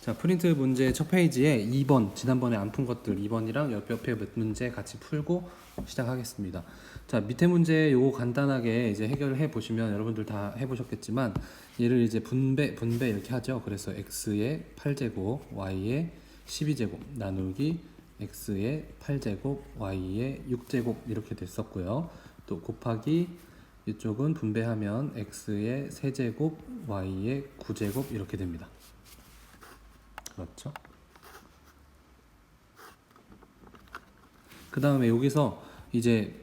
자, 프린트 문제 첫 페이지에 2번, 지난번에 안 푼 것들 2번이랑 옆에 몇 문제 같이 풀고 시작하겠습니다. 자, 밑에 문제 요거 간단하게 이제 해결을 해 보시면 여러분들 다 해 보셨겠지만 얘를 이제 분배 이렇게 하죠. 그래서 x의 8제곱, y의 12제곱 나누기 x의 8제곱, y의 6제곱 이렇게 됐었고요. 또 곱하기 이쪽은 분배하면 x의 3제곱, y의 9제곱 이렇게 됩니다. 그렇죠? 그 다음에 여기서 이제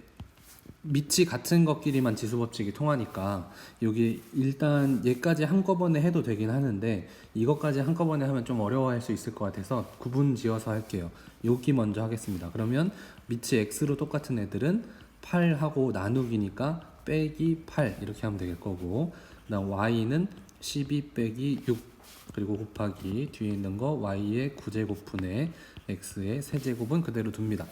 밑이 같은 것끼리만 지수법칙이 통하니까 여기 일단 얘까지 한꺼번에 해도 되긴 하는데 이것까지 한꺼번에 하면 좀 어려워할 수 있을 것 같아서 구분 지어서 할게요. 여기 먼저 하겠습니다. 그러면 밑이 x로 똑같은 애들은 8하고 나누기니까 빼기 8 이렇게 하면 될 거고, 그 다음 y는 12 빼기 6 그리고 곱하기 뒤에 있는 거 y의 9제곱분의 x의 세제곱은 그대로 둡니다.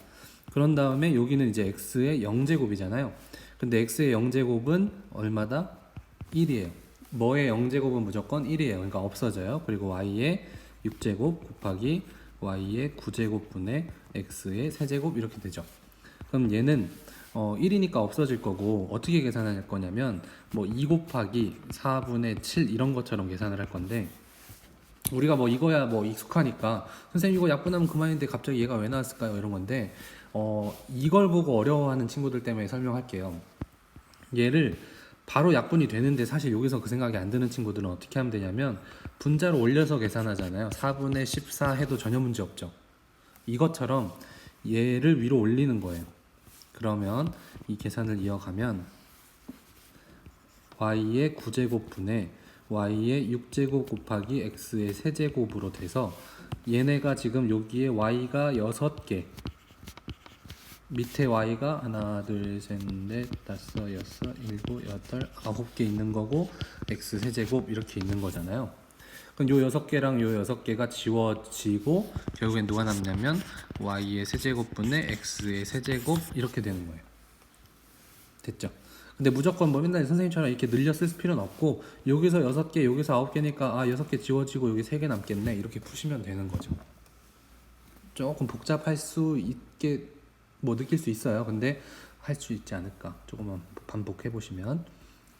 그런 다음에 여기는 이제 x의 0제곱이잖아요. 근데 x의 0제곱은 얼마다? 1이에요. 뭐의 0제곱은 무조건 1이에요. 그러니까 없어져요. 그리고 y의 6제곱 곱하기 y의 9제곱분의 x의 세제곱 이렇게 되죠. 그럼 얘는 1이니까 없어질 거고 어떻게 계산할 거냐면 뭐 2 곱하기 4분의 7 이런 것처럼 계산을 할 건데, 우리가 뭐 이거야 뭐 익숙하니까 선생님 이거 약분하면 그만인데 갑자기 얘가 왜 나왔을까요? 이런 건데 이걸 보고 어려워하는 친구들 때문에 설명할게요. 얘를 바로 약분이 되는데 사실 여기서 그 생각이 안 드는 친구들은 어떻게 하면 되냐면 분자로 올려서 계산하잖아요. 4분의 14 해도 전혀 문제 없죠. 이것처럼 얘를 위로 올리는 거예요. 그러면 이 계산을 이어가면 y의 9제곱분의 y의 6제곱 곱하기 x의 세제곱으로 돼서 얘네가 지금 여기에 y가 6개, 밑에 y가 하나, 둘, 셋, 넷, 다섯, 여섯, 일곱, 여덟, 9개 있는 거고 x 세제곱 이렇게 있는 거잖아요. 그럼 요 6개랑 요 6개가 지워지고 결국엔 누가 남냐면 y의 세제곱분의 x의 세제곱 이렇게 되는 거예요. 됐죠? 근데 무조건 뭐 맨날 선생님처럼 이렇게 늘려 쓸 필요는 없고 여기서 6개 여기서 9개니까 6개 지워지고 여기 3개 남겠네 이렇게 푸시면 되는 거죠. 조금 복잡할 수 있게 뭐 느낄 수 있어요. 근데 할 수 있지 않을까, 조금만 반복해 보시면.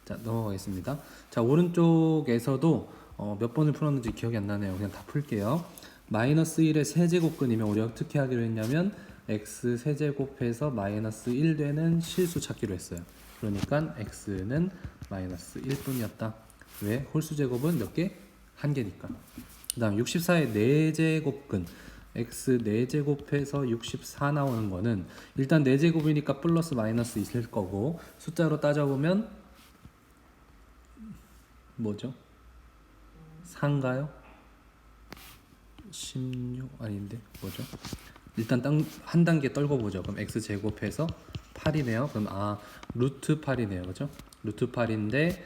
자, 넘어가겠습니다. 자, 오른쪽에서도 몇 번을 풀었는지 기억이 안 나네요. 그냥 다 풀게요. 마이너스 1의 세제곱근이면 우리가 어떻게 하기로 했냐면 x 세제곱해서 마이너스 1 되는 실수 찾기로 했어요. 그러니까 x는 마이너스 1뿐이었다. 왜? 홀수 제곱은 몇 개? 한 개니까. 그 다음 64의 4제곱근 x 4제곱해서 64 나오는 거는 일단 4제곱이니까 플러스 마이너스 있을 거고 숫자로 따져보면 뭐죠? 4인가요? 16 아닌데 뭐죠? 일단 한 단계 떨고 보죠. 그럼 x 제곱해서 8이네요. 그럼 루트 8이네요. 그죠? 루트 8인데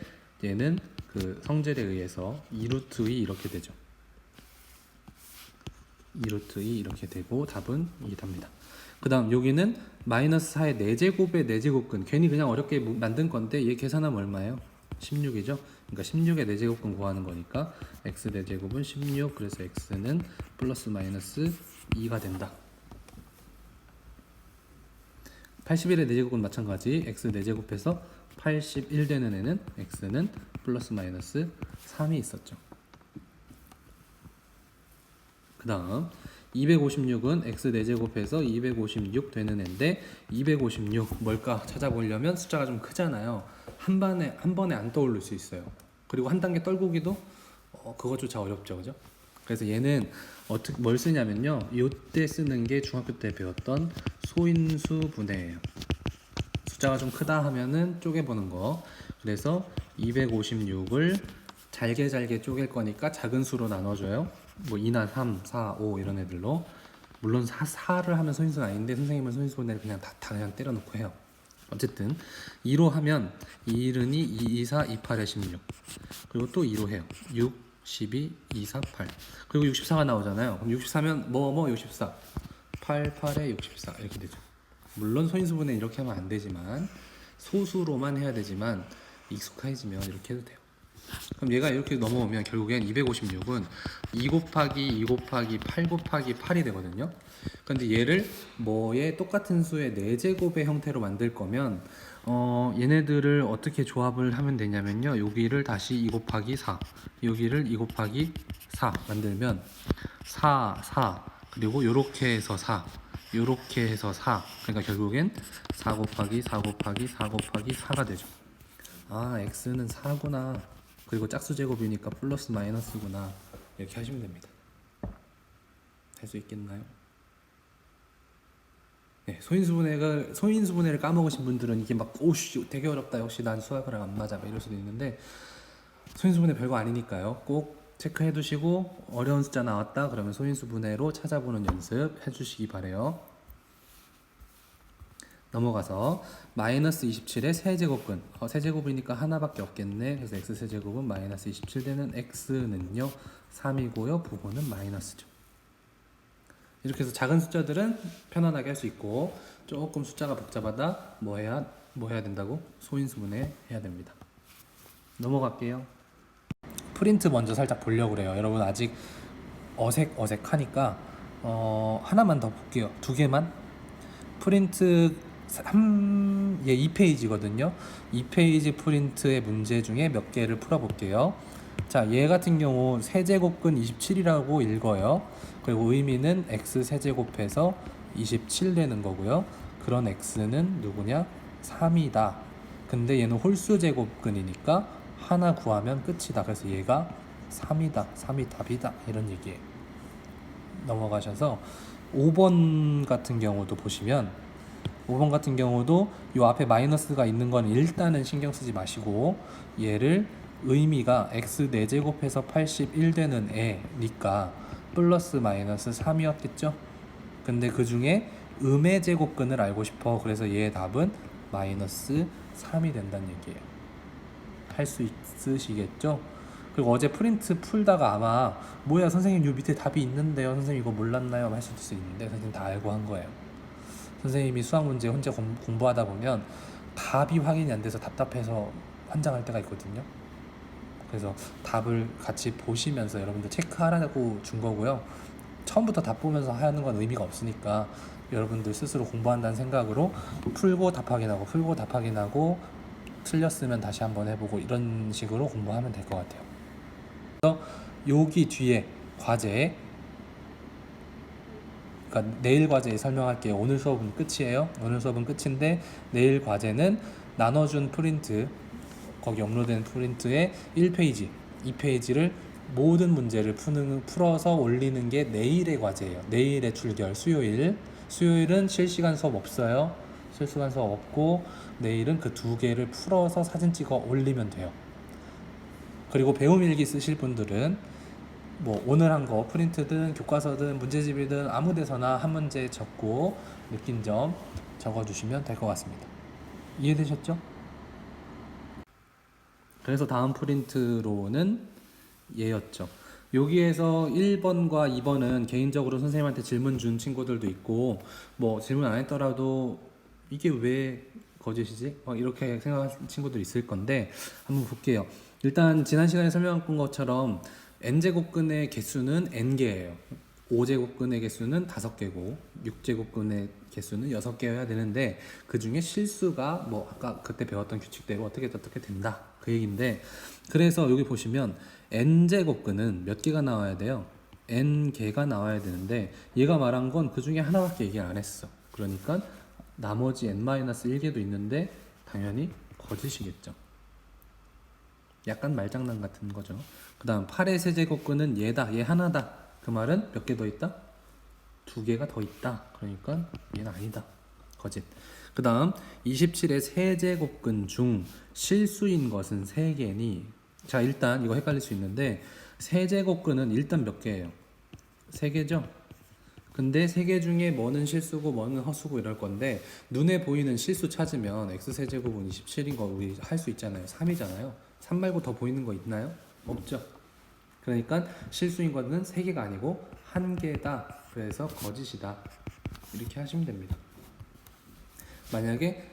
얘는 그 성질에 의해서 2루트 2 이렇게 되죠. 2루트 2 이렇게 되고 답은 2답니다. 그 다음 여기는 마이너스 4의 4제곱의 4제곱근, 괜히 그냥 어렵게 만든 건데 얘 계산하면 얼마예요? 16이죠? 그러니까 16의 4제곱근 구하는 거니까 x 4제곱은 16, 그래서 x는 플러스 마이너스 2가 된다. 81의 4제곱은 마찬가지. x 4제곱해서 81 되는 애는 x는 플러스 마이너스 3이 있었죠. 그 다음 256은 x 4제곱해서 256 되는 애인데 256 뭘까 찾아보려면 숫자가 좀 크잖아요. 한 번에 안 떠오를 수 있어요. 그리고 한 단계 떨구기도 그것조차 어렵죠. 그죠? 그래서 얘는 뭘 쓰냐면요, 이때 쓰는 게 중학교 때 배웠던 소인수 분해예요. 숫자가 좀 크다 하면은 쪼개보는 거. 그래서 256을 잘게 쪼갤 거니까 작은 수로 나눠줘요. 뭐 2나 3, 4, 5 이런 애들로. 물론 4를 하면 소인수는 아닌데 선생님은 소인수 분해를 그냥 다 그냥 때려놓고 해요. 어쨌든 2로 하면 2일은이 2, 2, 4, 2, 8에 16. 그리고 또 2로 해요. 6, 12, 2, 4, 8. 그리고 64가 나오잖아요. 그럼 64면 뭐 64. 8, 8에 64 이렇게 되죠. 물론 소인수분해 이렇게 하면 안 되지만 소수로만 해야 되지만 익숙해지면 이렇게 해도 돼요. 그럼 얘가 이렇게 넘어오면 결국엔 256은 2 곱하기 2 곱하기 8 곱하기 8이 되거든요. 근데 얘를 뭐의 똑같은 수의 4제곱의 형태로 만들 거면 얘네들을 어떻게 조합을 하면 되냐면요. 여기를 다시 2 곱하기 4, 여기를 2 곱하기 4 만들면 4, 4, 그리고 요렇게 해서 4, 요렇게 해서 4. 그러니까 결국엔 4 곱하기 4 곱하기 4 곱하기 4가 되죠. 아, x는 4구나. 그리고 짝수 제곱이니까 플러스 마이너스구나. 이렇게 하시면 됩니다. 할 수 있겠나요? 네, 소인수분해를 까먹으신 분들은 이게 막 오씨 되게 어렵다. 역시 난 수학이랑 안 맞아. 막 이럴 수도 있는데 소인수분해 별거 아니니까요. 꼭 체크해 두시고 어려운 숫자 나왔다 그러면 소인수분해로 찾아보는 연습 해주시기 바래요. 넘어가서 마이너스 27의 세제곱근 세제곱이니까 하나밖에 없겠네. 그래서 x 세제곱은 마이너스 27 되는 x는요 3이고요. 부호는 마이너스죠. 이렇게 해서 작은 숫자들은 편안하게 할 수 있고 조금 숫자가 복잡하다 뭐 해야 된다고? 소인수분해 해야 됩니다. 넘어갈게요. 프린트 먼저 살짝 보려고 그래요. 여러분 아직 어색하니까 하나만 더 볼게요. 두 개만. 프린트 2페이지거든요. 2페이지 프린트의 문제 중에 몇 개를 풀어볼게요. 자, 얘 같은 경우 세제곱근 27이라고 읽어요. 그리고 의미는 x 세제곱해서 27 되는 거고요. 그런 x는 누구냐? 3이다. 근데 얘는 홀수 제곱근이니까 하나 구하면 끝이다. 그래서 얘가 3이다. 3이 답이다. 이런 얘기예요. 넘어가셔서 5번 같은 경우도 보시면 5번 같은 경우도 요 앞에 마이너스가 있는 건 일단은 신경 쓰지 마시고 얘를 의미가 x 4제곱해서 81 되는 애니까 플러스 마이너스 3이었겠죠? 근데 그 중에 음의 제곱근을 알고 싶어. 그래서 얘의 답은 마이너스 3이 된다는 얘기예요. 할 수 있으시겠죠? 그리고 어제 프린트 풀다가 아마 뭐야 선생님 요 밑에 답이 있는데요 선생님 이거 몰랐나요? 할 수도 있는데 선생님 다 알고 한 거예요. 선생님이 수학 문제 혼자 공부하다 보면 답이 확인이 안 돼서 답답해서 환장할 때가 있거든요. 그래서 답을 같이 보시면서 여러분들 체크하라고 준 거고요. 처음부터 답 보면서 하는 건 의미가 없으니까 여러분들 스스로 공부한다는 생각으로 풀고 답 확인하고 풀고 답 확인하고 틀렸으면 다시 한번 해보고 이런 식으로 공부하면 될 것 같아요. 그래서 여기 뒤에 과제에 그러니까 내일 과제에 설명할게요. 오늘 수업은 끝이에요. 오늘 수업은 끝인데 내일 과제는 나눠준 프린트 거기 업로드된 프린트의 1페이지, 2페이지를 모든 문제를 풀어서 올리는 게 내일의 과제예요. 내일의 출결, 수요일은 실시간 수업 없어요. 실시간 수업 없고 내일은 그 두 개를 풀어서 사진 찍어 올리면 돼요. 그리고 배움일기 쓰실 분들은 뭐 오늘 한 거 프린트든 교과서든 문제집이든 아무 데서나 한 문제 적고 느낀 점 적어주시면 될 것 같습니다. 이해되셨죠? 그래서 다음 프린트로는 얘였죠. 여기에서 1번과 2번은 개인적으로 선생님한테 질문 준 친구들도 있고 뭐 질문 안 했더라도 이게 왜 거짓이지? 이렇게 생각하는 친구들 있을 건데 한번 볼게요. 일단 지난 시간에 설명한 것처럼 n제곱근의 개수는 n개예요. 5제곱근의 개수는 5개고 6제곱근의 개수는 6개여야 되는데 그 중에 실수가 뭐 아까 그때 배웠던 규칙대로 어떻게 된다 그 얘기인데 그래서 여기 보시면 n제곱근은 몇 개가 나와야 돼요? n개가 나와야 되는데 얘가 말한 건 그 중에 하나밖에 얘기 안 했어. 그러니까 나머지 n-1개도 있는데 당연히 거짓이겠죠. 약간 말장난 같은 거죠. 그 다음 8의 세제곱근은 얘다. 얘 하나다. 그 말은 몇 개 더 있다? 2개가 더 있다. 그러니까 얘는 아니다. 거짓. 그 다음 27의 세제곱근 중 실수인 것은 3개니 자 일단 이거 헷갈릴 수 있는데 세제곱근은 일단 몇 개예요? 3개죠? 근데 3개 중에 뭐는 실수고 뭐는 허수고 이럴 건데 눈에 보이는 실수 찾으면 x세제곱은 27인 거 우리 할 수 있잖아요. 3이잖아요. 3 말고 더 보이는 거 있나요? 없죠. 그러니까 실수인 거는 3개가 아니고 1개다. 그래서 거짓이다. 이렇게 하시면 됩니다. 만약에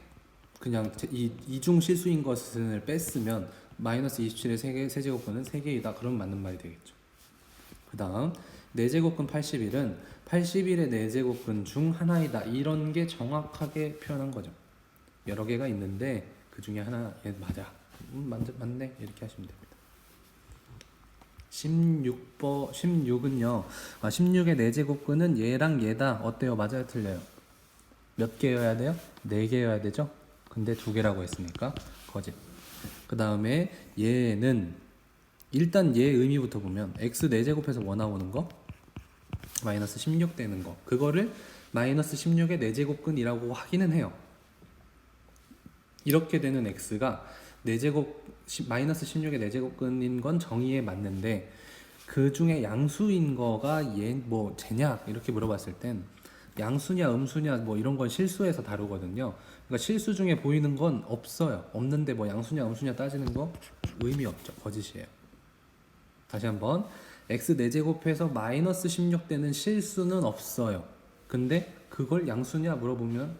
그냥 이중 실수인 것을 뺐으면 마이너스 27의 세제곱근은 3개이다. 그럼 맞는 말이 되겠죠. 그 다음 4제곱근 81은 81의 4제곱근 중 하나이다. 이런 게 정확하게 표현한 거죠. 여러 개가 있는데 그 중에 하나 얘 맞아. 맞네. 이렇게 하시면 됩니다. 16은요. 16의 4제곱근은 얘랑 얘다. 어때요? 맞아요? 틀려요? 몇 개여야 돼요? 4개여야 되죠? 근데 2개라고 했으니까 거짓. 그 다음에 얘는 일단 얘 의미부터 보면 x 4제곱해서 뭐 나오는 거? 마이너스 16 되는 거. 그거를 마이너스 16의 4제곱근이라고 하기는 해요. 이렇게 되는 x가 4제곱 마이너스 16의 4제곱근인 건 정의에 맞는데 그 중에 양수인 거가 얘 뭐 쟤냐 이렇게 물어봤을 땐 양수냐 음수냐 뭐 이런 건 실수해서 다루거든요. 그러니까 실수 중에 보이는 건 없어요. 없는데 뭐 양수냐 음수냐 따지는 거 의미 없죠. 거짓이에요. 다시 한번 x 4제곱해서 마이너스 16 되는 실수는 없어요. 근데 그걸 양수냐 물어보면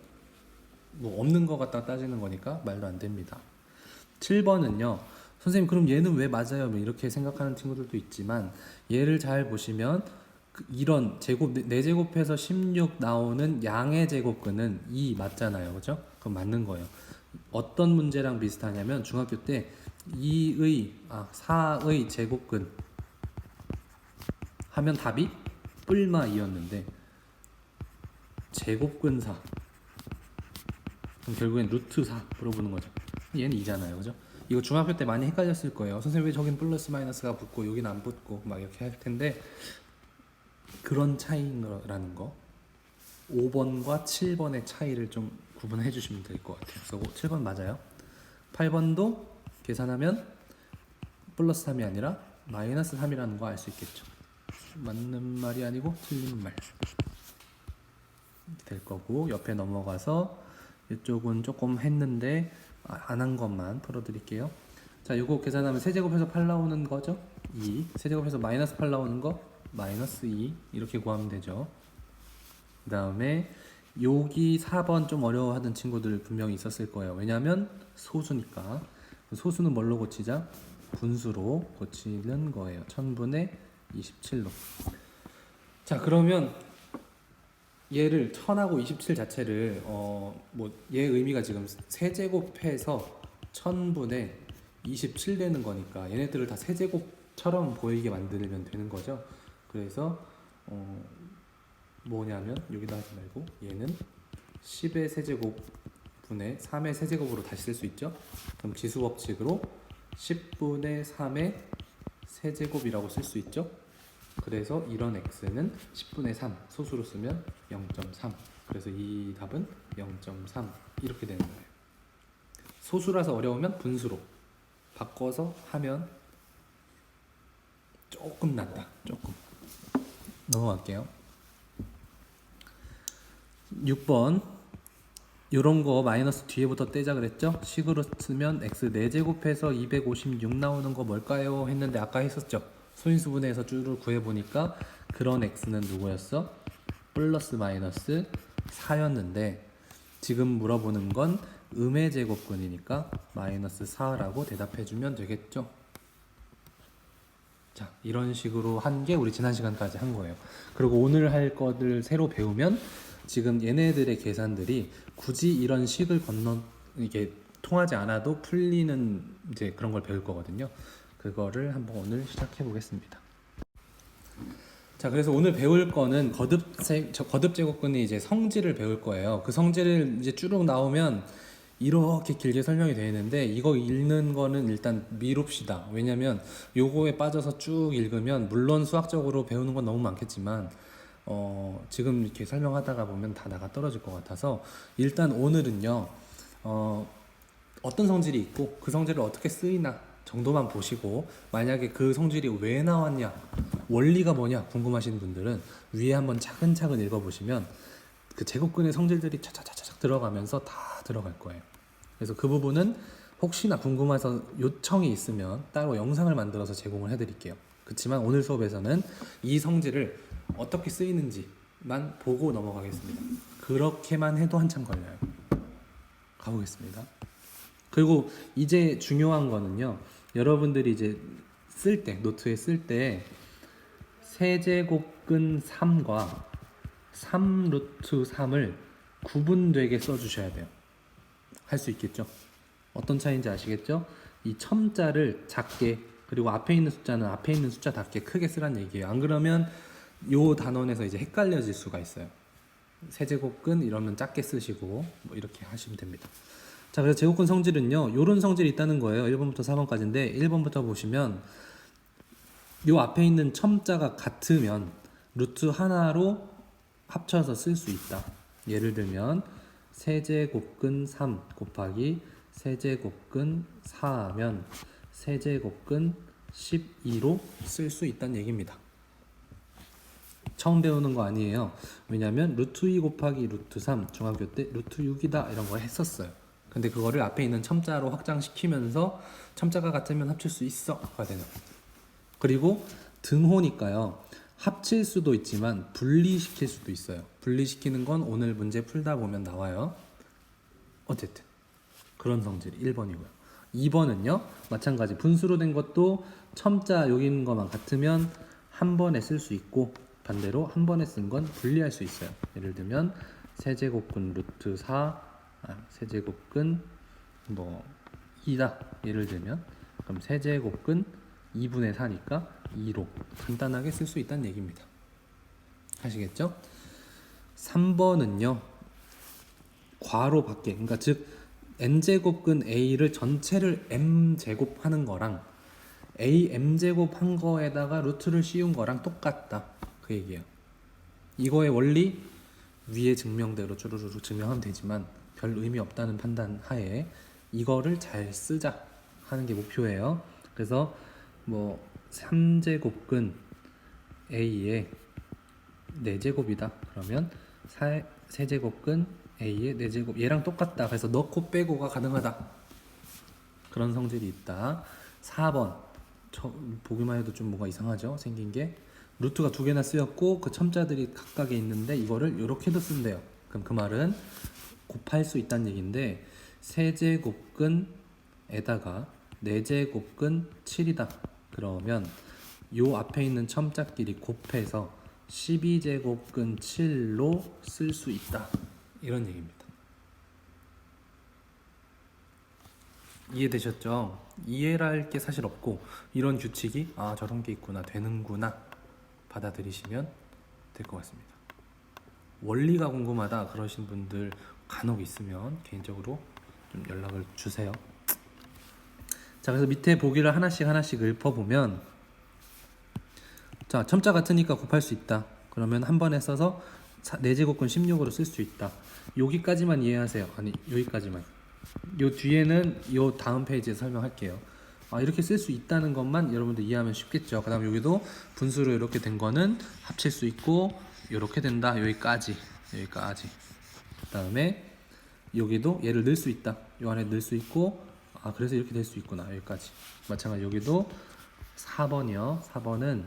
뭐 없는 거 갖다 따지는 거니까 말도 안 됩니다. 7번은요. 선생님 그럼 얘는 왜 맞아요? 뭐 이렇게 생각하는 친구들도 있지만 얘를 잘 보시면 이런 제곱 4제곱해서 16 나오는 양의 제곱근은 2 맞잖아요. 그죠? 그럼 맞는 거예요. 어떤 문제랑 비슷하냐면 중학교 때 4의 제곱근 하면 답이 뿔마 2였는데 제곱근 4 그럼 결국엔 루트 4 물어보는 거죠. 얘는 2잖아요. 그죠? 이거 중학교 때 많이 헷갈렸을 거예요. 선생님 왜 저긴 플러스 마이너스가 붙고 여긴 안 붙고 막 이렇게 할 텐데 그런 차이라는 거 5번과 7번의 차이를 좀 구분해 주시면 될 것 같아요. 그래서 7번 맞아요. 8번도 계산하면 플러스 3이 아니라 마이너스 3이라는 거 알 수 있겠죠. 맞는 말이 아니고 틀린 말 될 거고 옆에 넘어가서 이쪽은 조금 했는데 안 한 것만 풀어드릴게요. 자, 요거 계산하면 세제곱해서 8 나오는 거죠? 2. 세제곱해서 마이너스 8 나오는 거? 마이너스 2. 이렇게 구하면 되죠. 그 다음에 여기 4번 좀 어려워하던 친구들 분명히 있었을 거예요. 왜냐하면 소수니까. 소수는 뭘로 고치자? 분수로 고치는 거예요. 1000분의 27로. 자, 그러면 얘를 1000하고 27 자체를 뭐 얘 의미가 지금 세제곱해서 1000분의 27 되는 거니까 얘네들을 다 세제곱처럼 보이게 만들면 되는 거죠. 그래서 뭐냐면 여기다 하지 말고 얘는 10의 세제곱분의 3의 세제곱으로 다시 쓸 수 있죠. 그럼 지수법칙으로 10분의 3의 세제곱이라고 쓸 수 있죠. 그래서 이런 x는 10분의 3 소수로 쓰면 0.3. 그래서 이 답은 0.3 이렇게 되는 거예요. 소수라서 어려우면 분수로 바꿔서 하면 조금 낫다. 조금. 넘어갈게요. 6번 요런 거 마이너스 뒤에부터 떼자 그랬죠? 식으로 쓰면 x 4제곱해서 256 나오는 거 뭘까요? 했는데 아까 했었죠? 소인수분해에서 줄을 구해보니까 그런 x는 누구였어? 플러스 마이너스 4였는데 지금 물어보는 건 음의 제곱근이니까 마이너스 4라고 대답해주면 되겠죠? 자, 이런 식으로 한 게 우리 지난 시간까지 한 거예요. 그리고 오늘 할 것들 새로 배우면 지금 얘네들의 계산들이 굳이 이런 식을 이게 통하지 않아도 풀리는 이제 그런 걸 배울 거거든요. 그거를 한번 오늘 시작해 보겠습니다. 자, 그래서 오늘 배울 거는 거듭 제곱근의 이제 성질을 배울 거예요. 그 성질을 이제 쭉 나오면 이렇게 길게 설명이 되어 있는데 이거 읽는 거는 일단 미룹시다. 왜냐면 요거에 빠져서 쭉 읽으면 물론 수학적으로 배우는 건 너무 많겠지만 지금 이렇게 설명하다가 보면 다 나가 떨어질 것 같아서 일단 오늘은요 어떤 성질이 있고 그 성질을 어떻게 쓰이나 정도만 보시고 만약에 그 성질이 왜 나왔냐 원리가 뭐냐 궁금하신 분들은 위에 한번 차근차근 읽어보시면 그 제곱근의 성질들이 차차차차 들어가면서 다 들어갈 거예요. 그래서 그 부분은 혹시나 궁금해서 요청이 있으면 따로 영상을 만들어서 제공을 해드릴게요. 그렇지만 오늘 수업에서는 이 성질을 어떻게 쓰이는지만 보고 넘어가겠습니다. 그렇게만 해도 한참 걸려요. 가보겠습니다. 그리고 이제 중요한 거는요. 여러분들이 이제 쓸 때, 노트에 쓸 때 세제곱근 3과 3 루트 3을 구분되게 써주셔야 돼요. 할 수 있겠죠? 어떤 차이인지 아시겠죠? 이 첨자를 작게, 그리고 앞에 있는 숫자는 앞에 있는 숫자답게 크게 쓰란 얘기예요. 안 그러면 요 단원에서 이제 헷갈려질 수가 있어요. 세제곱근 이러면 작게 쓰시고 뭐 이렇게 하시면 됩니다. 자, 그래서 제곱근 성질은요, 요런 성질이 있다는 거예요. 1번부터 4번까지인데 1번부터 보시면 요 앞에 있는 첨자가 같으면 루트 하나로 합쳐서 쓸 수 있다. 예를 들면 세제곱근 3 곱하기 세제곱근 4하면 세제곱근 12로 쓸 수 있다는 얘기입니다. 처음 배우는 거 아니에요. 왜냐면 루트 2 곱하기 루트 3 중학교 때 루트 6이다 이런 거 했었어요. 근데 그거를 앞에 있는 첨자로 확장시키면서 첨자가 같으면 합칠 수 있어가 되는. 그리고 등호니까요. 합칠 수도 있지만 분리시킬 수도 있어요. 분리시키는 건 오늘 문제 풀다 보면 나와요. 어쨌든 그런 성질이 1번이고요. 2번은요. 마찬가지 분수로 된 것도 첨자 여기 있는 것만 같으면 한 번에 쓸 수 있고 반대로 한 번에 쓴 건 분리할 수 있어요. 예를 들면 세제곱근 루트 4 세제곱근 뭐 2다 예를 들면 그럼 세제곱근 2분의 4니까 2로 간단하게 쓸 수 있다는 얘기입니다. 아시겠죠? 3번은요 괄호 밖에, 그러니까 즉 n제곱근 a를 전체를 m제곱 하는 거랑 a m제곱 한 거에다가 루트를 씌운 거랑 똑같다 그 얘기예요. 이거의 원리 위에 증명대로 쭈루루루 증명하면 되지만 별 의미 없다는 판단 하에 이거를 잘 쓰자 하는 게 목표예요. 그래서 뭐 3제곱근 a의 4제곱이다 그러면 세제곱근 a의 4제곱 얘랑 똑같다 그래서 넣고 빼고가 가능하다 그런 성질이 있다. 4번 보기만 해도 좀 뭐가 이상하죠? 생긴 게 루트가 2개나 쓰였고 그 첨자들이 각각에 있는데 이거를 이렇게도 쓴대요. 그럼 그 말은 곱할 수 있다는 얘기인데 세제곱근에다가 4제곱근 7이다 그러면 요 앞에 있는 첨자끼리 곱해서 12제곱근 7로 쓸 수 있다 이런 얘기입니다. 이해되셨죠? 이해를 할 게 사실 없고 이런 규칙이 저런 게 있구나 되는구나 받아들이시면 될 것 같습니다. 원리가 궁금하다 그러신 분들 간혹 있으면 개인적으로 좀 연락을 주세요. 자, 그래서 밑에 보기를 하나씩 읊어보면 자, 첨자 같으니까 곱할 수 있다. 그러면 한 번에 써서 4제곱근 16으로 쓸 수 있다. 여기까지만 이해하세요. 아니, 여기까지만. 요 뒤에는 요 다음 페이지에 설명할게요. 이렇게 쓸 수 있다는 것만 여러분들 이해하면 쉽겠죠. 그 다음 여기도 분수로 이렇게 된 거는 합칠 수 있고 이렇게 된다. 여기까지. 그 다음에 여기도 얘를 넣을 수 있다. 요 안에 넣을 수 있고 그래서 이렇게 될 수 있구나. 여기까지. 마찬가지 여기도 4번이요. 4번은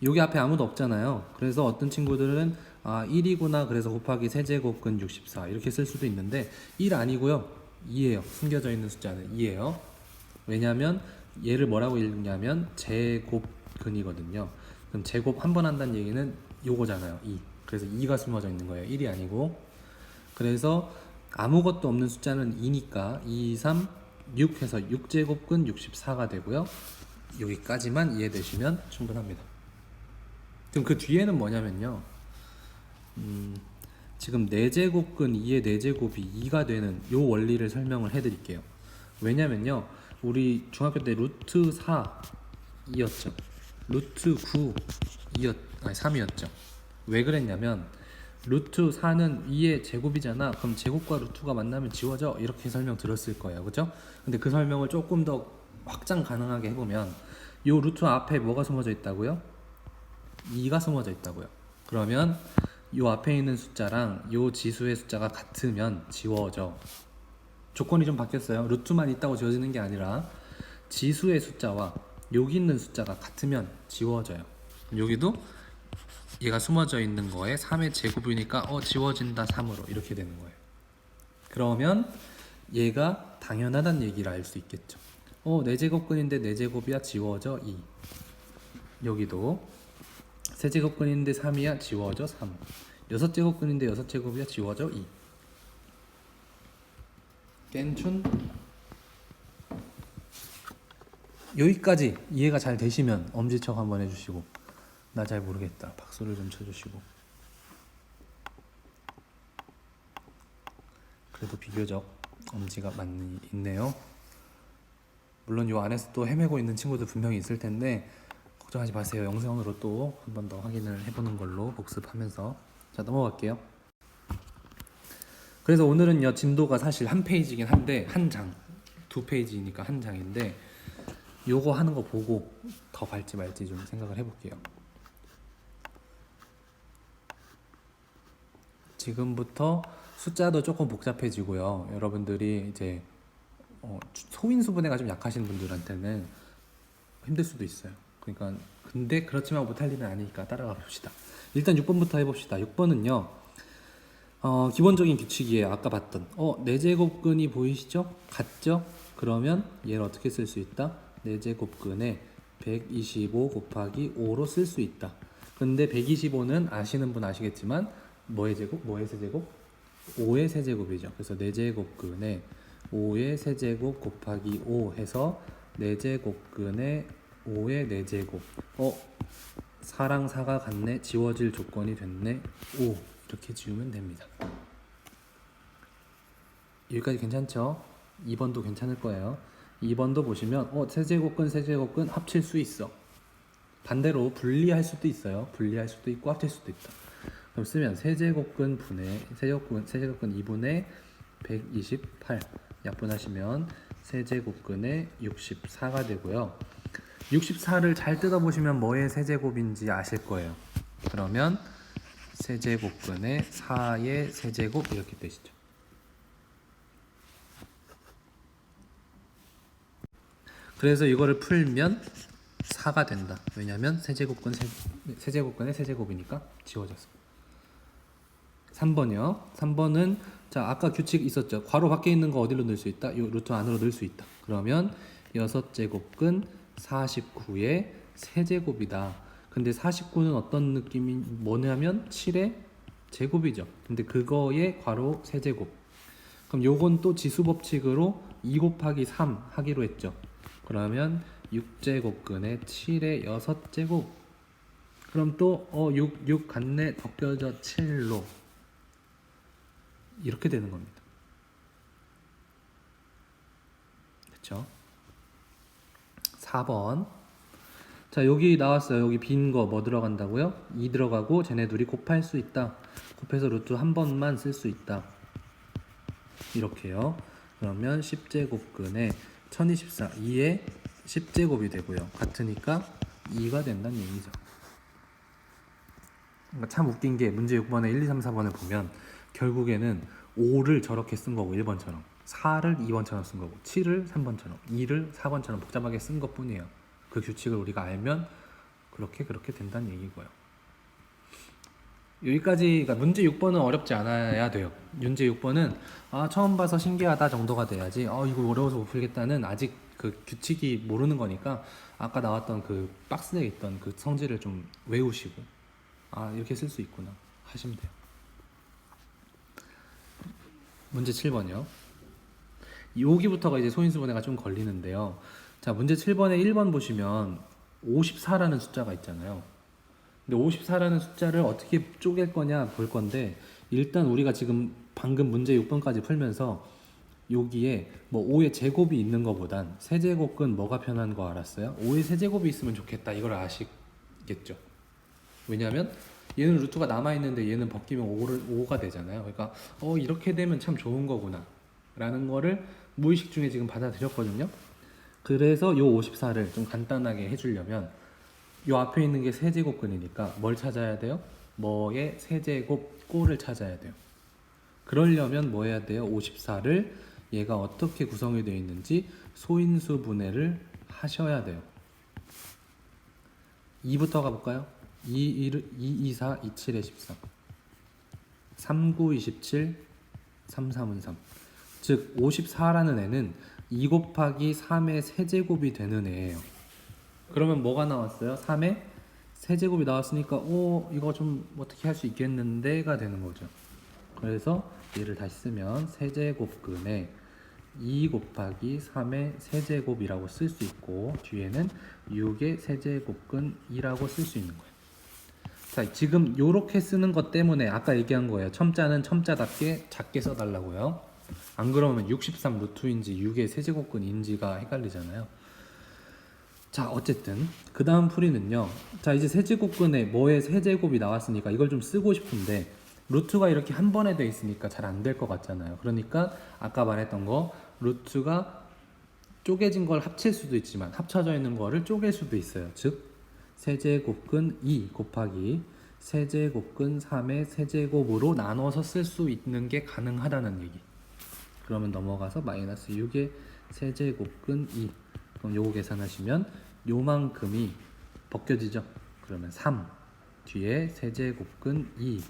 여기 앞에 아무도 없잖아요. 그래서 어떤 친구들은 1이구나 그래서 곱하기 세제곱근 64 이렇게 쓸 수도 있는데 1 아니고요. 2예요. 숨겨져 있는 숫자는 2예요. 왜냐하면 얘를 뭐라고 읽냐면 제곱근이거든요. 그럼 제곱 한 번 한다는 얘기는 요거잖아요. 2. 그래서 2가 숨어져 있는 거예요. 1이 아니고. 그래서 아무것도 없는 숫자는 2니까 2, 3, 6 해서 6제곱근 64가 되고요. 여기까지만 이해되시면 충분합니다. 그럼 그 뒤에는 뭐냐면요. 지금 4제곱근 2의 4제곱이 2가 되는 요 원리를 설명을 해드릴게요. 왜냐면요. 우리 중학교 때 루트 4 2였죠. 루트 9 3이었죠. 왜 그랬냐면 루트 4는 2의 제곱이잖아. 그럼 제곱과 루트가 만나면 지워져. 이렇게 설명 들었을 거예요. 그죠? 근데 그 설명을 조금 더 확장 가능하게 해보면 요 루트 앞에 뭐가 숨어져 있다고요? 2가 숨어져 있다고요. 그러면 요 앞에 있는 숫자랑 요 지수의 숫자가 같으면 지워져. 조건이 좀 바뀌었어요. 루트만 있다고 지워지는 게 아니라 지수의 숫자와 여기 있는 숫자가 같으면 지워져요. 여기도 얘가 숨어져 있는 거에 3의 제곱이니까 지워진다 3으로 이렇게 되는 거예요. 그러면 얘가 당연하다는 얘기를 알 수 있겠죠. 4제곱근인데 4제곱이야 지워져 2. 여기도 세제곱근인데 3이야 지워져 3. 6제곱근인데 6제곱이야 지워져 2. 괜춘? 여기까지 이해가 잘 되시면 엄지척 한번 해주시고, 나 잘 모르겠다 박수를 좀 쳐주시고. 그래도 비교적 엄지가 많이 있네요. 물론 요 안에서 또 헤매고 있는 친구들 분명히 있을 텐데 걱정하지 마세요. 영상으로 또 한 번 더 확인을 해보는 걸로 복습하면서. 자, 넘어갈게요. 그래서 오늘은요, 진도가 사실 한 페이지긴 한데, 한 장, 2페이지니까 한 장인데, 요거 하는 거 보고 더 갈지 말지 좀 생각을 해볼게요. 지금부터 숫자도 조금 복잡해지고요. 여러분들이 이제 소인수분해가 좀 약하신 분들한테는 힘들 수도 있어요. 그러니까 근데 그렇지만 못할 일은 아니니까 따라가 봅시다. 일단 6번부터 해봅시다. 6번은요, 기본적인 규칙이에요. 아까 봤던 4제곱근이 보이시죠? 같죠? 그러면 얘를 어떻게 쓸 수 있다? 4제곱근에 125 곱하기 5로 쓸 수 있다. 근데 125는 아시는 분 아시겠지만 뭐의 제곱? 뭐의 세제곱? 5의 세제곱이죠. 그래서 4제곱근에 5의 세제곱 곱하기 5 해서 4제곱근에 5의 4제곱. 4랑 4가 같네. 지워질 조건이 됐네. 5 이렇게 지우면 됩니다. 여기까지 괜찮죠? 2번도 괜찮을 거예요. 2번도 보시면 세제곱근 세제곱근 합칠 수 있어. 반대로 분리할 수도 있어요. 분리할 수도 있고 합칠 수도 있다. 그럼 쓰면 세제곱근 분의 세제곱근 2분의 128 약분하시면 세제곱근의 64가 되고요. 64를 잘 뜯어보시면 뭐의 세제곱인지 아실 거예요. 그러면 세제곱근의 4의 세제곱 이렇게 되시죠. 그래서 이거를 풀면 4가 된다. 왜냐면 세제곱근의 세제곱이니까 지워졌어. 3번이요. 3번은 자, 아까 규칙 있었죠. 괄호 밖에 있는 거 어디로 넣을 수 있다? 요 루트 안으로 넣을 수 있다. 그러면 6제곱근 49의 세제곱이다. 근데 49는 어떤 느낌이 뭐냐면 7의 제곱이죠. 근데 그거의 괄호 세제곱. 그럼 요건 또 지수법칙으로 2 곱하기 3 하기로 했죠. 그러면 6제곱근의 7의 6제곱. 그럼 또 6 같네 덮여져 7로 이렇게 되는 겁니다. 그쵸? 4번. 자, 여기 나왔어요. 여기 빈 거 뭐 들어간다고요? 2 들어가고 쟤네 둘이 곱할 수 있다. 곱해서 루트 한 번만 쓸 수 있다. 이렇게요. 그러면 10제곱근에 1024 2의 10제곱이 되고요. 같으니까 2가 된다는 얘기죠. 그러니까 참 웃긴 게 문제 6번에 1, 2, 3, 4번을 보면 결국에는 5를 저렇게 쓴 거고 1번처럼, 4를 2번처럼 쓴 거고, 7을 3번처럼, 2를 4번처럼 복잡하게 쓴 것 뿐이에요. 그 규칙을 우리가 알면 그렇게 된다는 얘기고요. 여기까지, 그러니까 문제 6번은 어렵지 않아야 돼요. 문제 6번은 처음 봐서 신기하다 정도가 돼야지 이거 어려워서 못 풀겠다는, 아직 그 규칙이 모르는 거니까 아까 나왔던 그 박스에 있던 그 성질을 좀 외우시고 이렇게 쓸 수 있구나 하시면 돼요. 문제 7번이요. 여기부터가 이제 소인수분해가 좀 걸리는데요. 자, 문제 7번에 1번 보시면 54라는 숫자가 있잖아요. 근데 54라는 숫자를 어떻게 쪼갤 거냐 볼 건데, 일단 우리가 지금 방금 문제 6번까지 풀면서 여기에 뭐 5의 제곱이 있는 것보단 세제곱근 뭐가 편한 거 알았어요? 5의 세제곱이 있으면 좋겠다, 이걸 아시겠죠? 왜냐하면 얘는 루트가 남아있는데 얘는 벗기면 5가 되잖아요. 그러니까 이렇게 되면 참 좋은 거구나 라는 거를 무의식 중에 지금 받아들였거든요. 그래서 요 54를 좀 간단하게 해주려면 요 앞에 있는 게 세제곱근이니까 뭘 찾아야 돼요? 뭐의 세제곱 꼴을 찾아야 돼요. 그러려면 뭐 해야 돼요? 54를 얘가 어떻게 구성이 되어 있는지 소인수 분해를 하셔야 돼요. 2부터 가볼까요? 2, 24, 27에 13 3, 9, 27 3, 3은 3. 즉 54라는 애는 2 곱하기 3의 세제곱이 되는 애예요. 그러면 뭐가 나왔어요? 3의 세제곱이 나왔으니까 이거 좀 어떻게 할 수 있겠는데가 되는 거죠. 그래서 얘를 다시 쓰면 세제곱근에 2 곱하기 3의 세제곱이라고 쓸 수 있고 뒤에는 6의 세제곱근 2라고 쓸 수 있는 거예요. 자, 지금 요렇게 쓰는 것 때문에 아까 얘기한 거예요. 첨자는 첨자답게 작게 써달라고요. 안 그러면 63 루트인지 6의 세제곱근인지가 헷갈리잖아요. 자, 어쨌든 그 다음 풀이는요. 자, 이제 세제곱근에 뭐의 세제곱이 나왔으니까 이걸 좀 쓰고 싶은데 루트가 이렇게 한 번에 돼 있으니까 잘 안 될 것 같잖아요. 그러니까 아까 말했던 거 루트가 쪼개진 걸 합칠 수도 있지만 합쳐져 있는 거를 쪼갤 수도 있어요. 즉 세제곱근 2 곱하기 세제곱근 3의 세제곱으로 나눠서 쓸 수 있는 게 가능하다는 얘기. 그러면 넘어가서 마이너스 6의 세제곱근 2. 그럼 요거 계산하시면 요만큼이 벗겨지죠. 그러면 3 뒤에 세제곱근 2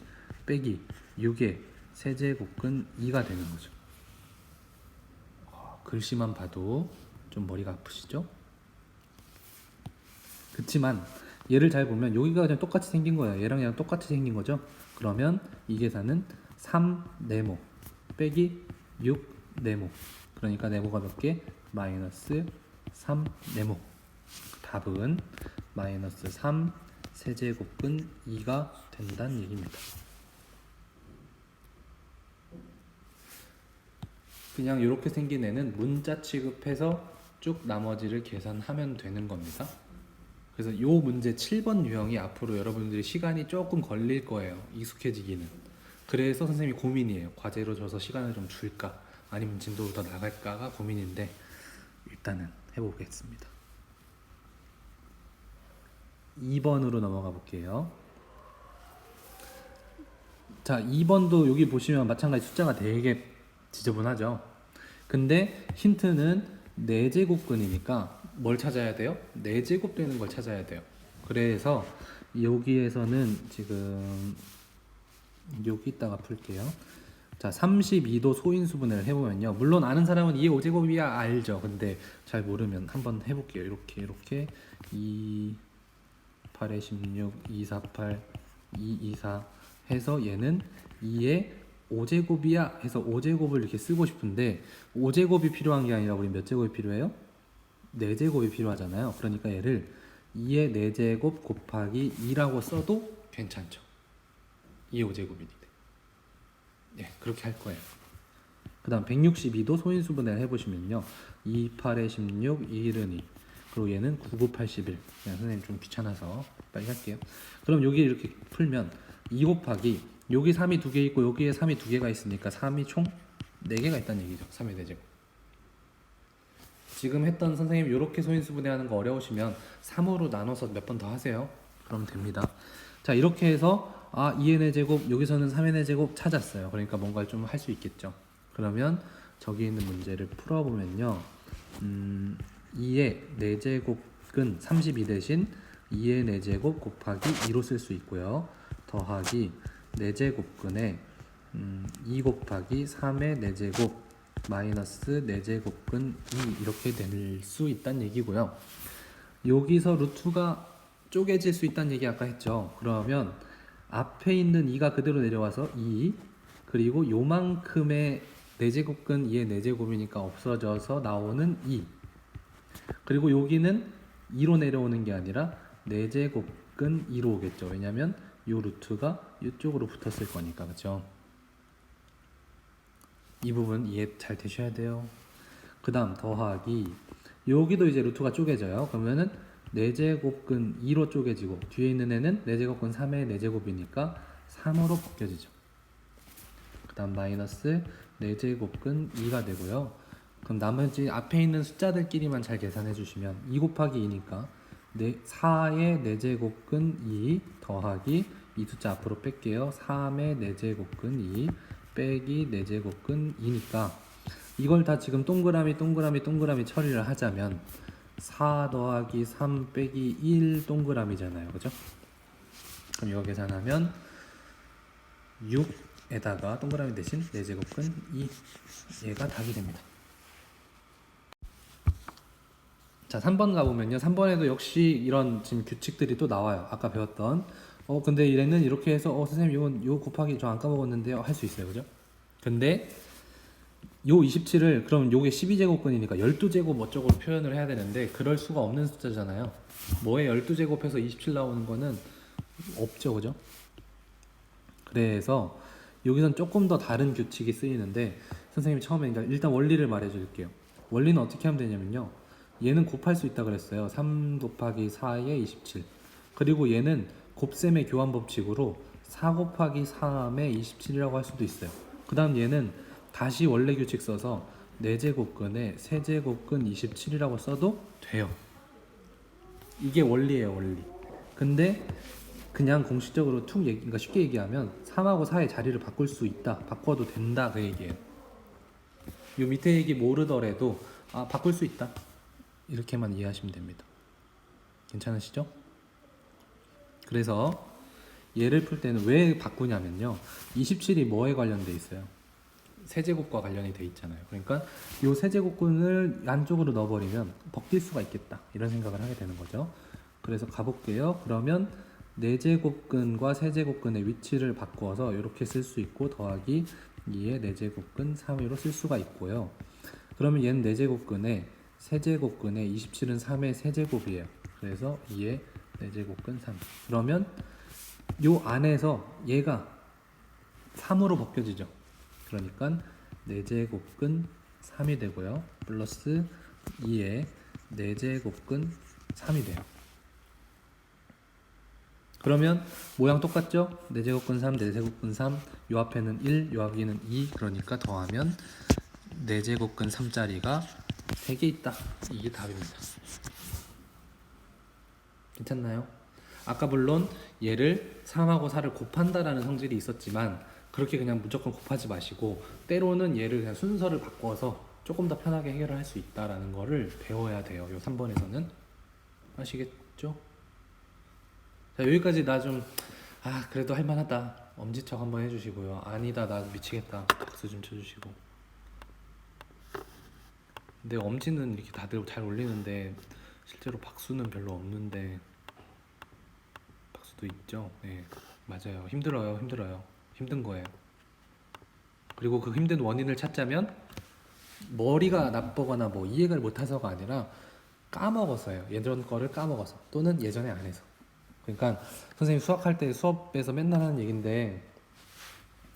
빼기 6의 세제곱근 2가 되는 거죠. 글씨만 봐도 좀 머리가 아프시죠? 그치만 얘를 잘 보면 여기가 그냥 똑같이 생긴 거예요. 얘랑 얘랑 똑같이 생긴 거죠. 그러면 이 계산은 3 네모 빼기 6 네모. 그러니까 네모가 몇 개? 마이너스 3 네모. 답은 마이너스 3 세제곱근 2가 된다는 얘기입니다. 그냥 이렇게 생긴 애는 문자 취급해서 쭉 나머지를 계산하면 되는 겁니다. 그래서 이 문제 7번 유형이 앞으로 여러분들이 시간이 조금 걸릴 거예요. 익숙해지기는. 그래서 선생님이 고민이에요. 과제로 줘서 시간을 좀 줄까 아니면 진도를 더 나갈까가 고민인데 일단은 해보겠습니다. 2번으로 넘어가 볼게요. 자, 2번도 여기 보시면 마찬가지 숫자가 되게 지저분하죠. 근데 힌트는 4제곱근이니까 뭘 찾아야 돼요? 4제곱 되는 걸 찾아야 돼요. 그래서 여기에서는 지금 여기다가 풀게요. 자, 32도 소인수분해를 해보면요. 물론 아는 사람은 2의 5제곱이야 알죠. 근데 잘 모르면 한번 해볼게요. 이렇게 2, 8에 16, 2, 4, 8, 2, 2, 4 해서 얘는 2의 5제곱이야 해서 5제곱을 이렇게 쓰고 싶은데 5제곱이 필요한 게 아니라 우리 몇 제곱이 필요해요? 4제곱이 필요하잖아요. 그러니까 얘를 2의 4제곱 곱하기 2라고 써도 괜찮죠. 2의 5제곱이니까. 네, 그렇게 할 거예요. 그 다음 162도 소인수분해를 해보시면요. 2, 8에 16, 2, 1은 2. 그리고 얘는 9, 9, 81. 그냥 선생님 좀 귀찮아서 빨리 할게요. 그럼 여기 이렇게 풀면 2 곱하기 여기 3이 2개 있고 여기에 3이 2개가 있으니까 3이 총 4개가 있다는 얘기죠. 3의 4제곱. 지금 했던 선생님 이렇게 소인수분해하는 거 어려우시면 3으로 나눠서 몇 번 더 하세요. 그러면 됩니다. 자, 이렇게 해서 2의 4제곱 여기서는 3의 4제곱 찾았어요. 그러니까 뭔가를 좀 할 수 있겠죠. 그러면 저기 있는 문제를 풀어보면요. 2의 4제곱은 32 대신 2의 4제곱 곱하기 2로 쓸 수 있고요. 더하기 4제곱근에 2 곱하기 3의 4제곱 마이너스 4제곱근 2 이렇게 될 수 있다는 얘기고요. 여기서 루트가 쪼개질 수 있다는 얘기 아까 했죠. 그러면 앞에 있는 2가 그대로 내려와서 2 그리고 요만큼의 4제곱근 2의 4제곱이니까 없어져서 나오는 2 그리고 여기는 2로 내려오는 게 아니라 4제곱근 2로 오겠죠. 왜냐면 요 루트가 이쪽으로 붙었을 거니까. 그렇죠? 이 부분 이해 잘 되셔야 돼요. 그 다음 더하기 여기도 이제 루트가 쪼개져요. 그러면은 4제곱근 2로 쪼개지고 뒤에 있는 애는 4제곱근 3의 4제곱이니까 3으로 바뀌어지죠. 그 다음 마이너스 4제곱근 2가 되고요. 그럼 나머지 앞에 있는 숫자들끼리만 잘 계산해 주시면 2 곱하기 2니까 4의 4제곱근 2 더하기 이 숫자 앞으로 뺄게요. 3의 4제곱근 2 빼기 4제곱근 2니까 이걸 다 지금 동그라미 처리를 하자면 4 더하기 3 빼기 1 동그라미잖아요. 그죠? 그럼 이거 계산하면 6에다가 동그라미 대신 4제곱근 2 얘가 답이 됩니다. 자, 3번 가보면요. 3번에도 역시 이런 지금 규칙들이 또 나와요. 아까 배웠던. 근데 얘는 이렇게 해서, 선생님, 이건 요 곱하기 저 안 까먹었는데요. 할 수 있어요. 그죠? 근데 요 27을 그럼 요게 12제곱근이니까 12제곱 어쩌고로 표현을 해야 되는데 그럴 수가 없는 숫자잖아요. 뭐에 12제곱해서 27 나오는 거는 없죠. 그죠? 그래서 여기선 조금 더 다른 규칙이 쓰이는데 선생님이 처음에 일단 원리를 말해 줄게요. 원리는 어떻게 하면 되냐면요. 얘는 곱할 수 있다 그랬어요. 3 곱하기 4에 27. 그리고 얘는 곱셈의 교환 법칙으로 4 곱하기 3에 27이라고 할 수도 있어요. 그 다음 얘는 다시 원래 규칙 써서 4제곱근에 세제곱근 27이라고 써도 돼요. 이게 원리예요, 원리. 근데 그냥 공식적으로 그러니까 쉽게 얘기하면 3하고 4의 자리를 바꿀 수 있다, 바꿔도 된다 그 얘기예요. 요 밑에 얘기 모르더라도 바꿀 수 있다 이렇게만 이해하시면 됩니다. 괜찮으시죠? 그래서 얘를 풀 때는 왜 바꾸냐면요, 27이 뭐에 관련돼 있어요? 세제곱과 관련이 돼 있잖아요. 그러니까 요 세제곱근을 안쪽으로 넣어버리면 벗길 수가 있겠다 이런 생각을 하게 되는 거죠. 그래서 가볼게요. 그러면 4제곱근과 세제곱근의 위치를 바꿔서 이렇게 쓸 수 있고 더하기 2의 4제곱근 3위로 쓸 수가 있고요. 그러면 얘는 4제곱근에 세제곱근에 27은 3의 세제곱이에요. 그래서 2의 4제곱근 3. 그러면 요 안에서 얘가 3으로 벗겨지죠. 그러니까 4제곱근 3이 되고요. 플러스 2의 4제곱근 3이 돼요. 그러면 모양 똑같죠? 4제곱근 3, 4제곱근 3, 요 앞에는 1, 요 앞에는 2, 그러니까 더하면 4제곱근 3짜리가 3개 있다. 이게 답입니다. 괜찮나요? 아까 물론 얘를 3하고 4를 곱한다라는 성질이 있었지만 그렇게 그냥 무조건 곱하지 마시고 때로는 얘를 그냥 순서를 바꿔서 조금 더 편하게 해결을 할 수 있다라는 거를 배워야 돼요. 요 3번에서는. 아시겠죠? 자, 여기까지 나 좀 그래도 할만하다 엄지척 한번 해주시고요. 아니다 나 미치겠다 박수 좀 쳐주시고. 근데 엄지는 이렇게 다들 잘 올리는데 실제로 박수는 별로 없는데 박수도 있죠. 네 맞아요. 힘들어요. 힘든 거예요. 그리고 그 힘든 원인을 찾자면 머리가 나쁘거나 뭐 이해를 못해서가 아니라 까먹어서요. 예전 거를 까먹어서 또는 예전에 안 해서. 그러니까 선생님 수학할 때 수업에서 맨날 하는 얘기인데,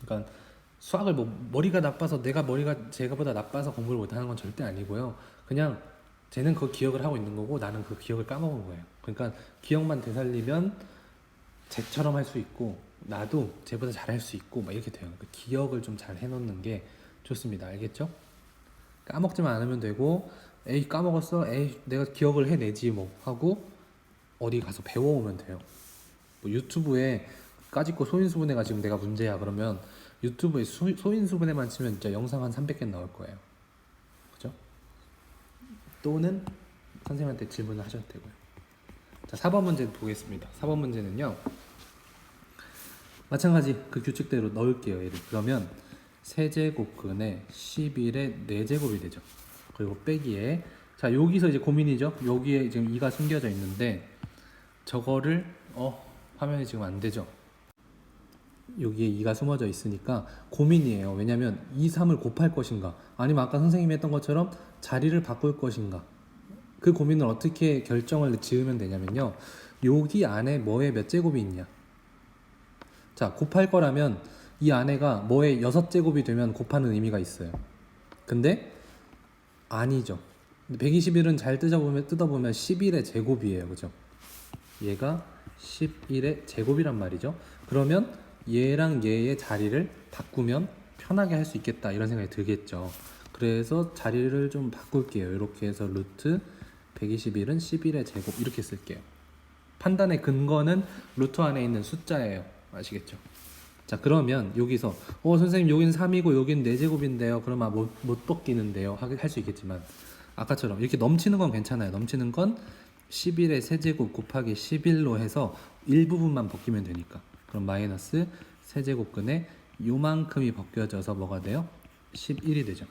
그러니까 수학을 뭐 머리가 나빠서 머리가 제가보다 나빠서 공부를 못하는 건 절대 아니고요. 그냥 쟤는 그 기억을 하고 있는 거고 나는 그 기억을 까먹은 거예요. 그러니까 기억만 되살리면 쟤처럼 할 수 있고 나도 쟤보다 잘할 수 있고 막 이렇게 돼요. 그 기억을 좀 잘 해놓는 게 좋습니다. 알겠죠? 까먹지만 않으면 되고, 에이 까먹었어, 에이 내가 기억을 해내지 뭐 하고 어디 가서 배워오면 돼요. 뭐 유튜브에 까짓거 소인수분해가 지금 내가 문제야 그러면 유튜브에 소인수분해만 치면 진짜 영상 한 300개 나올 거예요. 그죠? 또는 선생님한테 질문을 하셔도 되고요. 자, 4번 문제 보겠습니다. 4번 문제는요, 마찬가지 그 규칙대로 넣을게요. 얘를. 그러면 세제곱근에 11의 4제곱이 되죠. 그리고 빼기에, 자 여기서 이제 고민이죠. 여기에 지금 2가 숨겨져 있는데 저거를 화면이 지금 안 되죠. 여기에 2가 숨어져 있으니까 고민이에요. 왜냐면 2, 3을 곱할 것인가 아니면 아까 선생님이 했던 것처럼 자리를 바꿀 것인가, 그 고민을 어떻게 결정을 지으면 되냐면요, 여기 안에 뭐에 몇 제곱이 있냐. 자, 곱할 거라면 이 안에가 뭐에 6제곱이 되면 곱하는 의미가 있어요. 근데 아니죠. 121은 잘 뜯어보면 11의 제곱이에요. 그죠? 얘가 11의 제곱이란 말이죠. 그러면 얘랑 얘의 자리를 바꾸면 편하게 할 수 있겠다 이런 생각이 들겠죠. 그래서 자리를 좀 바꿀게요. 이렇게 해서 루트 121은 11의 제곱 이렇게 쓸게요. 판단의 근거는 루트 안에 있는 숫자예요. 아시겠죠? 자, 그러면 여기서 선생님 여기는 3이고 여기는 4제곱인데요. 그러면 못 벗기는데요. 할 수 있겠지만 아까처럼 이렇게 넘치는 건 괜찮아요. 넘치는 건 11의 세제곱 곱하기 11로 해서 일부분만 벗기면 되니까. 그럼 마이너스 세제곱근에 요만큼이 벗겨져서 뭐가 돼요? 11이 되죠.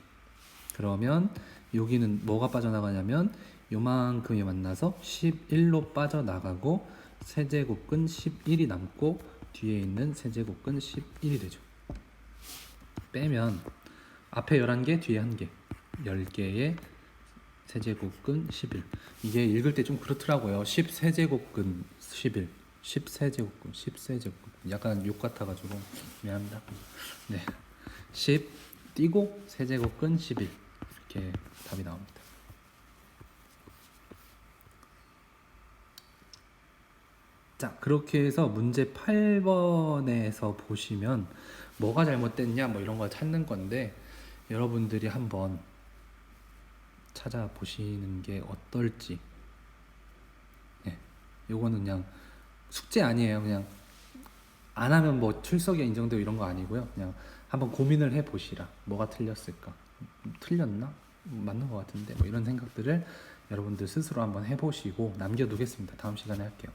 그러면 여기는 뭐가 빠져나가냐면 요만큼이 만나서 11로 빠져나가고 세제곱근 11이 남고 뒤에 있는 세제곱근 11이 되죠. 빼면 앞에 11개 뒤에 1개 10개의 세제곱근 11. 이게 읽을 때 좀 그렇더라고요. 10세제곱근 11 10세제곱근 10세제곱근 약간 욕 같아가지고 미안합니다. 네, 10 띄고 세제곱근 11 이렇게 답이 나옵니다. 자, 그렇게 해서 문제 8번에서 보시면 뭐가 잘못됐냐 뭐 이런 걸 찾는 건데 여러분들이 한번 찾아보시는 게 어떨지. 네, 요거는 그냥 숙제 아니에요. 그냥 안 하면 뭐 출석에 인정되고 이런 거 아니고요. 그냥 한번 고민을 해 보시라. 뭐가 틀렸을까? 틀렸나? 맞는 것 같은데 뭐 이런 생각들을 여러분들 스스로 한번 해보시고 남겨두겠습니다. 다음 시간에 할게요.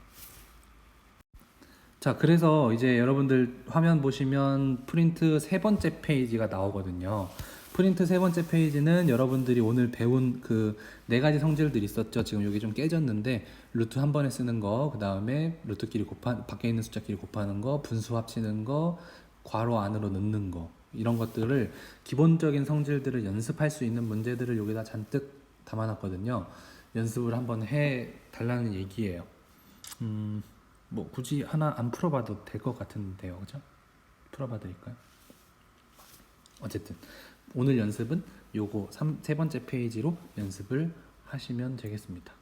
자, 그래서 이제 여러분들 화면 보시면 프린트 세 번째 페이지가 나오거든요. 프린트 세 번째 페이지는 여러분들이 오늘 배운 그 네 가지 성질들 있었죠. 지금 여기 좀 깨졌는데 루트 한 번에 쓰는 거, 그 다음에 루트끼리 밖에 있는 숫자끼리 곱하는 거, 분수 합치는 거, 괄호 안으로 넣는 거 이런 것들을 기본적인 성질들을 연습할 수 있는 문제들을 여기다 잔뜩 담아놨거든요. 연습을 한번 해 달라는 얘기예요. 뭐 굳이 하나 안 풀어봐도 될 것 같은데요, 그죠? 풀어봐 드릴까요? 어쨌든 오늘 연습은 요거 세 번째 페이지로 연습을 하시면 되겠습니다.